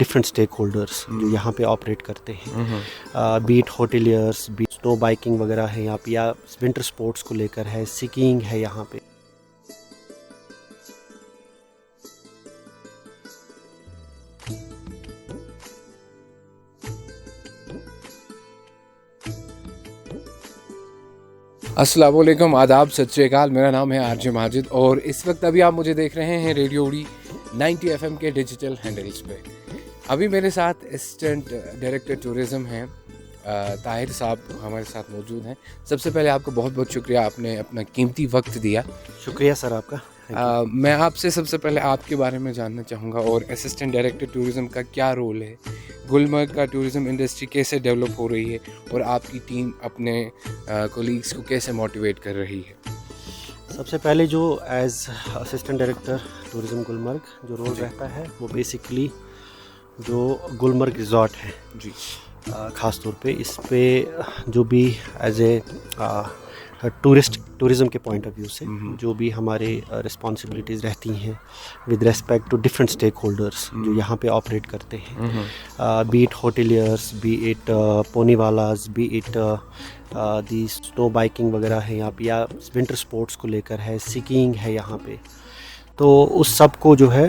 Different stakeholders जो यहाँ पे ऑपरेट करते हैं, be it hoteliers, be it snow biking वगैरह है यहाँ पे, या विंटर स्पोर्ट्स को लेकर है, स्कीइंग है यहाँ पे। अस्सलाम वालेकुम, आदाब, सत श्री अकाल। मेरा नाम है आरजे माजिद और इस वक्त अभी आप मुझे देख रहे हैं रेडियो उड़ी 90 FM के डिजिटल हैंडल्स पे। अभी मेरे साथ असिस्टेंट डायरेक्टर टूरिज़्म हैं ताहिर साहब हमारे साथ मौजूद हैं। सबसे पहले आपको बहुत बहुत शुक्रिया, आपने अपना कीमती वक्त दिया। शुक्रिया सर आपका। मैं आपसे सबसे पहले आपके बारे में जानना चाहूँगा और असिस्टेंट डायरेक्टर टूरिज़्म का क्या रोल है, गुलमर्ग का टूरिज़्म इंडस्ट्री कैसे डेवलप हो रही है और आपकी टीम अपने कोलीग्स को कैसे मोटिवेट कर रही है। सबसे पहले जो as assistant director tourism Gulmarg जो रोल रहता है वो बेसिकली जो गुलमर्ग रिज़ॉर्ट है जी, ख़ास तौर पे इस पे जो भी एज ए टूरिज़्म के पॉइंट ऑफ व्यू से जो भी हमारे रिस्पॉन्सिबिलिटीज़ रहती हैं with respect to different stakeholders जो यहाँ पे ऑपरेट करते हैं, be it hoteliers, be it pony वालाज, be it the snow biking वगैरह है यहाँ पे, या विंटर स्पोर्ट्स को लेकर है, स्कीइंग है यहाँ पे। तो उस सब को जो है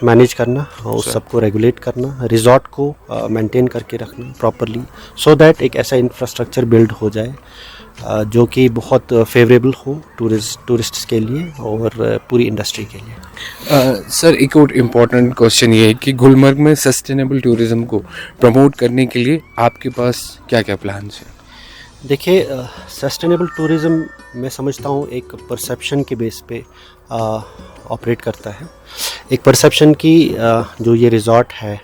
मैनेज करना और उस सब को रेगुलेट करना, रिज़ॉर्ट को मेंटेन करके रखना प्रॉपरली, सो दैट एक ऐसा इंफ्रास्ट्रक्चर बिल्ड हो जाए जो कि बहुत फेवरेबल हो टूरिस्ट्स के लिए और पूरी इंडस्ट्री के लिए। सर, एक और इम्पॉर्टेंट क्वेश्चन ये है कि गुलमर्ग में सस्टेनेबल टूरिज़्म को प्रमोट करने के लिए आपके पास क्या क्या प्लान्स हैं? देखिए, सस्टेनेबल टूरिज़्म मैं समझता हूँ एक परसेप्शन के बेस पे ऑपरेट करता है। एक परसेप्शन की जो ये रिज़ॉर्ट है,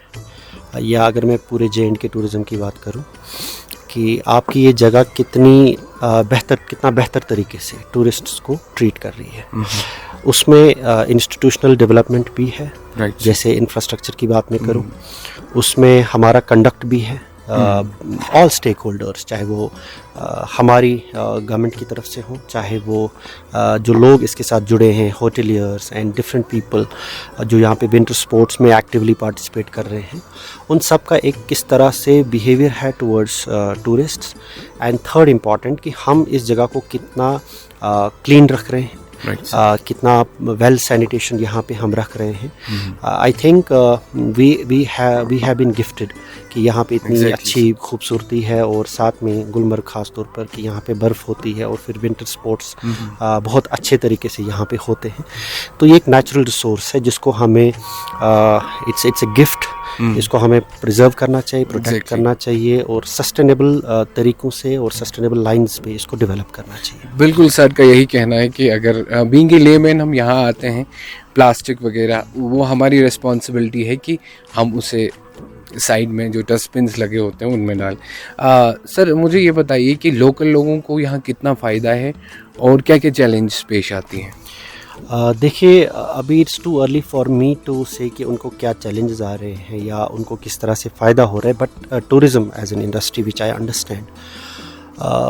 या अगर मैं पूरे जे.एंड.के टूरिज़्म की बात करूँ कि आपकी ये जगह कितना बेहतर तरीके से टूरिस्ट्स को ट्रीट कर रही है, उसमें इंस्टीट्यूशनल डेवलपमेंट भी है। जैसे इंफ्रास्ट्रक्चर की बात मैं करूँ, उसमें हमारा कंडक्ट भी है। ऑल स्टेक होल्डर्स, चाहे वो हमारी गवर्नमेंट की तरफ से हो, चाहे वो जो लोग इसके साथ जुड़े हैं, होटेलियर्स एंड डिफरेंट पीपल जो यहाँ पे विंटर स्पोर्ट्स में एक्टिवली पार्टिसिपेट कर रहे हैं, उन सब का एक किस तरह से बिहेवियर है towards tourists. And third important कि हम इस जगह को कितना क्लीन रख रहे हैं, कितना वेल सैनिटेशन यहाँ पे हम रख रहे हैं। I think we have been gifted कि यहाँ पे इतनी अच्छी खूबसूरती है, और साथ में गुलमर्ग ख़ास तौर पर कि यहाँ पे बर्फ़ होती है और फिर विंटर स्पोर्ट्स बहुत अच्छे तरीके से यहाँ पे होते हैं। तो ये एक नेचुरल रिसोर्स है जिसको हमें इट्स ए गिफ्ट, इसको हमें प्रिजर्व करना चाहिए, प्रोटेक्ट करना चाहिए, और सस्टेनेबल तरीक़ों से और सस्टेनेबल लाइंस पे इसको डेवलप करना चाहिए। बिल्कुल, सर का यही कहना है कि अगर बीइंग ए लेमैन हम यहाँ आते हैं, प्लास्टिक वगैरह वो हमारी रिस्पॉन्सिबिलिटी है कि हम उसे साइड में जो डस्टबिन्स लगे होते हैं उनमें डाल। सर, मुझे ये बताइए कि लोकल लोगों को यहाँ कितना फ़ायदा है और क्या क्या चैलेंज पेश आती हैं? देखिए, अभी it's too early for me to say कि उनको क्या चैलेंजेस आ रहे हैं या उनको किस तरह से फ़ायदा हो रहा है, but tourism as an industry which I understand,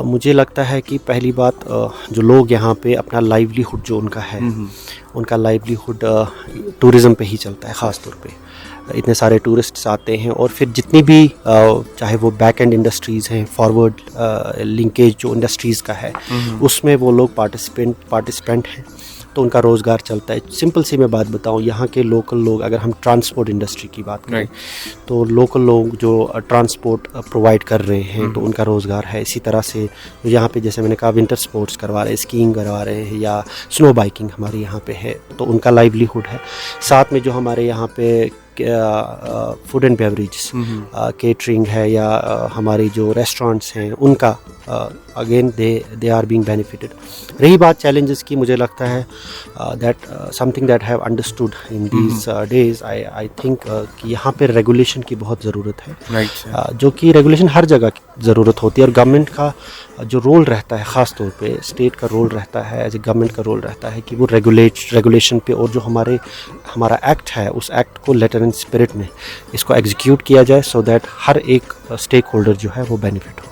मुझे लगता है कि पहली बात जो लोग यहाँ पे अपना लाइवलीहुड जो उनका है, उनका लाइवलीहुड टूरिज़्म पे ही चलता है। ख़ास तौर पे इतने सारे टूरिस्ट्स आते हैं, और फिर जितनी भी चाहे वो बैक एंड इंडस्ट्रीज़ हैं, फॉरवर्ड लिंकेज जो इंडस्ट्रीज़ का है, उसमें वो लोग पार्टिसिपेंट हैं, तो उनका रोज़गार चलता है। सिंपल सी मैं बात बताऊं, यहाँ के लोकल लोग, अगर हम ट्रांसपोर्ट इंडस्ट्री की बात करें, तो लोकल लोग जो ट्रांसपोर्ट प्रोवाइड कर रहे हैं तो उनका रोज़गार है। इसी तरह से यहाँ पे जैसे मैंने कहा विंटर स्पोर्ट्स करवा रहे हैं, स्कीइंग करवा रहे हैं, या स्नो बाइकिंग हमारे यहाँ पे है, तो उनका लाइवलीहुड है। साथ में जो हमारे यहाँ पे फूड एंड बेवरेज केटरिंग है, या हमारी जो रेस्टोरेंट्स हैं, उनका again they are being benefited. रही बात चैलेंजेस की, मुझे लगता है that something that have understood in these days, I think कि यहाँ पे रेगुलेशन की बहुत ज़रूरत है, जो कि रेगुलेशन हर जगह की ज़रूरत होती है, और गवर्नमेंट का जो रोल रहता है, ख़ास तौर पे स्टेट का रोल रहता है, एज ए गवर्नमेंट का रोल रहता है कि वो रेगुलेशन पे, और जो हमारा एक्ट है उस एक्ट को लेटर एंड स्पिरिट में इसको एग्जीक्यूट किया जाए, सो दैट हर एक स्टेक होल्डर जो है वो बेनिफिट हो।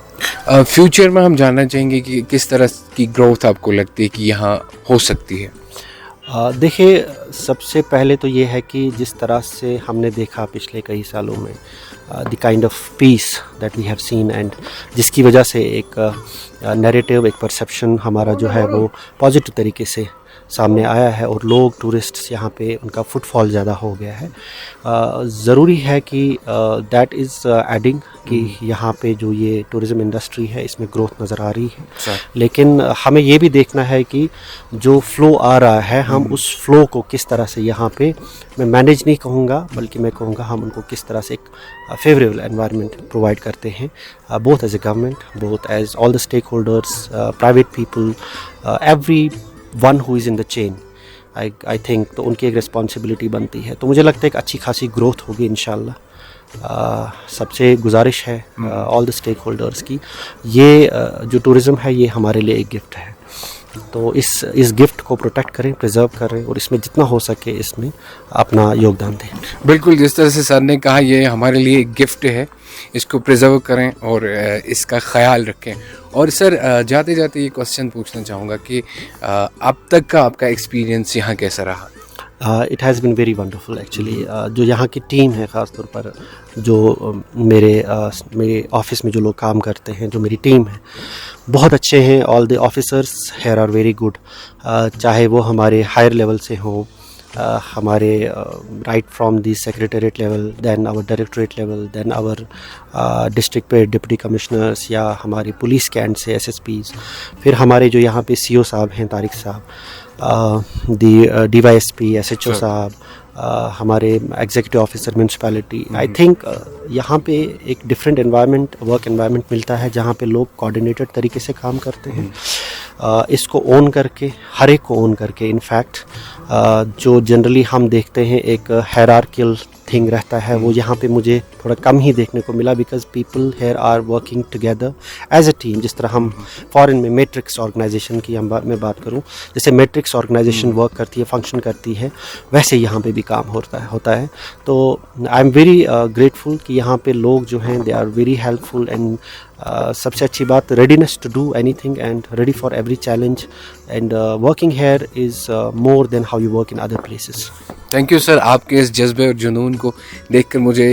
फ्यूचर में हम जानना चाहेंगे कि किस तरह की ग्रोथ आपको लगती है कि यहाँ हो सकती है? देखिए, सबसे पहले तो ये है कि जिस तरह से हमने देखा पिछले कई सालों में the kind of peace that we have seen, and जिसकी वजह से एक नैरेटिव, एक परसेप्शन हमारा जो है वो पॉजिटिव तरीके से सामने आया है, और लोग टूरिस्ट्स यहाँ पे उनका फुटफॉल ज़्यादा हो गया है। ज़रूरी है कि दैट इज़ एडिंग कि यहाँ पे जो ये टूरिज़्म इंडस्ट्री है इसमें ग्रोथ नज़र आ रही है। लेकिन हमें ये भी देखना है कि जो फ़्लो आ रहा है, हम उस फ़्लो को किस तरह से यहाँ पे, मैं मैनेज नहीं कहूँगा बल्कि मैं कहूँगा हम उनको किस तरह से एक फेवरेबल एनवायरनमेंट प्रोवाइड करते हैं, both as a government, both as all the stakeholders, private people, everyone who is in the chain. I think तो उनकी एक रिस्पॉन्सिबिलिटी बनती है। तो मुझे लगता है एक अच्छी खासी ग्रोथ होगी इंशाल्लाह। सबसे गुजारिश है ऑल द स्टेक होल्डर्स की, ये जो टूरिज़्म है ये हमारे लिए एक गिफ्ट है, तो इस गिफ्ट को प्रोटेक्ट करें, प्रिजर्व करें, और इसमें जितना हो सके इसमें अपना योगदान दें। बिल्कुल, जिस तरह से सर ने कहा ये हमारे लिए एक गिफ्ट है, इसको प्रिजर्व करें और इसका ख्याल रखें। और सर जाते जाते ये क्वेश्चन पूछना चाहूँगा कि अब तक का आपका एक्सपीरियंस यहाँ कैसा रहा? It has been very wonderful actually. जो यहाँ की टीम है, ख़ास तौर पर जो मेरे ऑफिस में जो लोग काम करते हैं, जो मेरी टीम है, बहुत अच्छे हैं। All the officers here are very good, चाहे वो हमारे हायर लेवल से हों, हमारे right from the secretariat level, then our directorate level, then our district पे डिप्टी कमिश्नर्स, या हमारे पुलिस कैंट से एसएसपीज़, फिर हमारे जो यहाँ पे सीओ साहब हैं तारिक साहब, DYSP, SHO साहब, हमारे executive officer municipality. I think यहाँ पे एक डिफरेंट एनवायरनमेंट, वर्क एनवायरनमेंट मिलता है जहाँ पे लोग कोऑर्डिनेटेड तरीके से काम करते हैं। इसको ओन करके, हर एक को ओन करके, इनफैक्ट जो जनरली हम देखते हैं एक हायरार्कियल थिंग रहता है, वो यहाँ पे मुझे थोड़ा कम ही देखने को मिला, because people here are working together as a team. जिस तरह हम फॉरेन में मैट्रिक्स ऑर्गेनाइजेशन की मैं बात करूँ, जैसे मैट्रिक्स ऑर्गेनाइजेशन वर्क करती है, फंक्शन करती है, वैसे यहाँ पे भी काम होता है। तो आई एम वेरी ग्रेटफुल कि यहाँ पे लोग जो हैं they are very helpful, and सबसे अच्छी बात, readiness to do anything and ready for every challenge, and working here is more than how you work in other places. Thank you sir, आपके इस जज्बे और जुनून को देखकर मुझे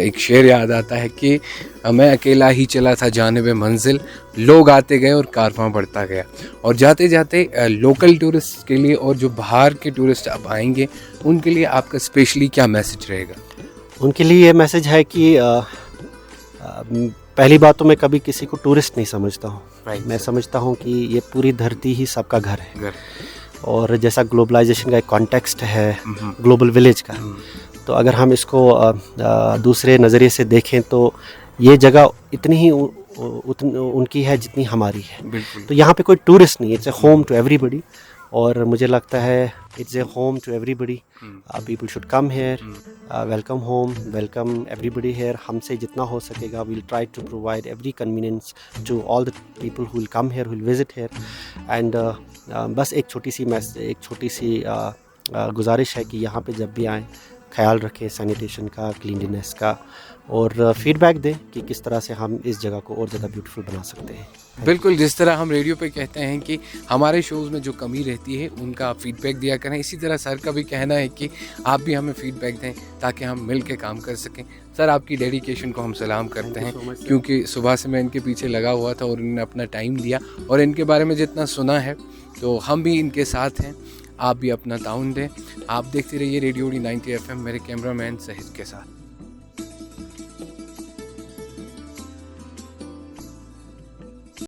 एक शेर याद आता है कि मैं अकेला ही चला था जानिबे मंजिल, लोग आते गए और कारवां बढ़ता गया। और जाते जाते लोकल टूरिस्ट के लिए और जो बाहर के टूरिस्ट अब आएंगे उनके लिए आपका स्पेशली क्या मैसेज रहेगा? उनके लिए ये मैसेज है कि पहली बात तो मैं कभी किसी को टूरिस्ट नहीं समझता हूँ। मैं समझता हूँ कि ये पूरी धरती ही सबका घर है, और जैसा ग्लोबलाइजेशन का एक कॉन्टेक्स्ट है ग्लोबल विलेज का, तो अगर हम इसको दूसरे नज़रिए से देखें तो ये जगह इतनी ही उनकी है जितनी हमारी है। तो यहाँ पे कोई टूरिस्ट नहीं है, it's a home to everybody. और मुझे लगता है it's a home to everybody, people should come here, welcome home, welcome everybody here. हमसे जितना हो सकेगा we'll try to provide every convenience to all the people who will come here, who will visit here. And बस एक छोटी सी गुजारिश है कि यहाँ पे जब भी आएँ ख्याल रखें सैनिटेशन का, क्लीनलीनेस का, और फीडबैक दें कि किस तरह से हम इस जगह को और ज़्यादा ब्यूटीफुल बना सकते हैं। बिल्कुल, जिस तरह हम रेडियो पे कहते हैं कि हमारे शोज़ में जो कमी रहती है उनका आप फीडबैक दिया करें, इसी तरह सर का भी कहना है कि आप भी हमें फीडबैक दें ताकि हम मिल के काम कर सकें। सर, आपकी डेडिकेशन को हम सलाम करते हैं, क्योंकि सुबह से मैं इनके पीछे लगा हुआ था और इन्होंने अपना टाइम दिया, और इनके बारे में जितना सुना है तो हम भी इनके साथ हैं। आप भी अपना ताउन दें। आप देखते रहिए रेडियो 90 FM मेरे कैमरामैन सहित के साथ।